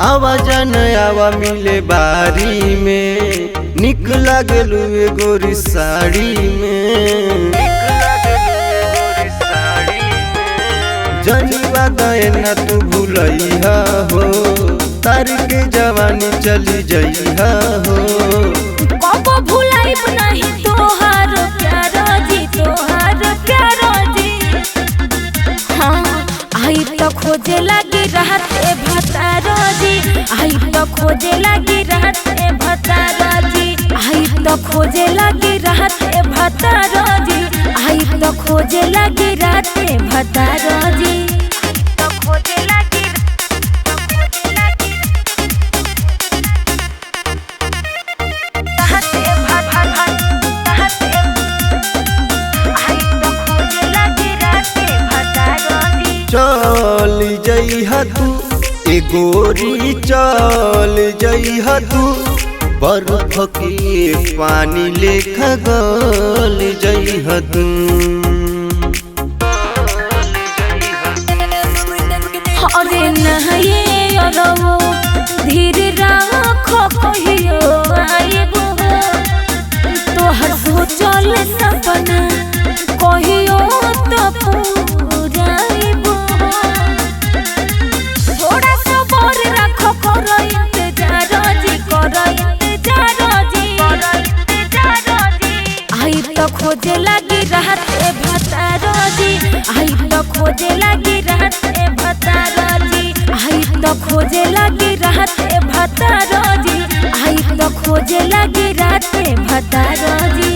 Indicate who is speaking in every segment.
Speaker 1: आवा जन आवा मिले बारी में निक लागलू गोरी साड़ी में जनीवा गए न तू भूलैहा हो तार के जवानी चली जइहा हो
Speaker 2: कबो भुलाइब नहीं तोहार प्यार जी तोहार प्यार जी। हाँ आई तो खोजे लगी रहते भतार जी आई तो खोजे लगी रहते भतार जी आई तो खोजे लगी रहते भतार जी आई तो खोजे लगी रहते भतार जी
Speaker 1: चल जइहा तू ए गोरी चल जइहा तू बर्फ के पानी लेखा गल जइहा तू
Speaker 2: अरे नहिए अरवो धीर राखो कहियो आइबो तोहर सोचल सपना कहियो तो पूराइबो थोड़ा सबर रखो करो इंतजार जी करो इंतजार जी आई तो खोजे लगी रहते भतार जी आई तो खोजे लगी रहते भतार जी आई तो खोजे लगी रहते भतार जी आई तो खोजे लगी रहते भतार जी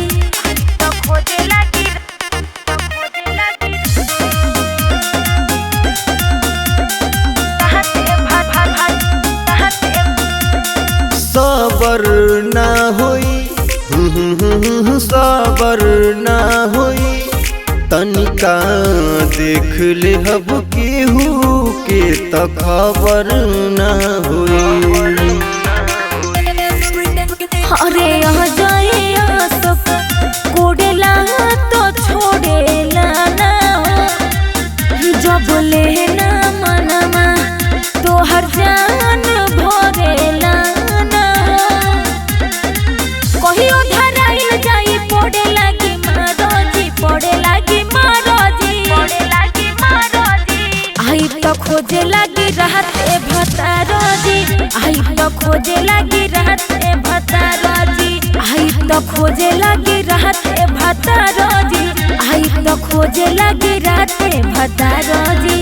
Speaker 1: सबर ना होई सबर ना होई तनिका देख ले हब केहू के त खबर ना होई
Speaker 2: अरे आ जाए आसक कोडेला तो छोड़ेला ना जब लेना मनमा तो हर जान भरेला ना कहियो धराइल जाई पड़े लगी मारो जी पड़े लगी मारो जी आई तो खोजे लगी रहते भतार जी आई तो खोजे लगी रहते भतार जी आई तो खोजे लगी रहते भतार जी आई तो खोजे लगी रहते भतार जी।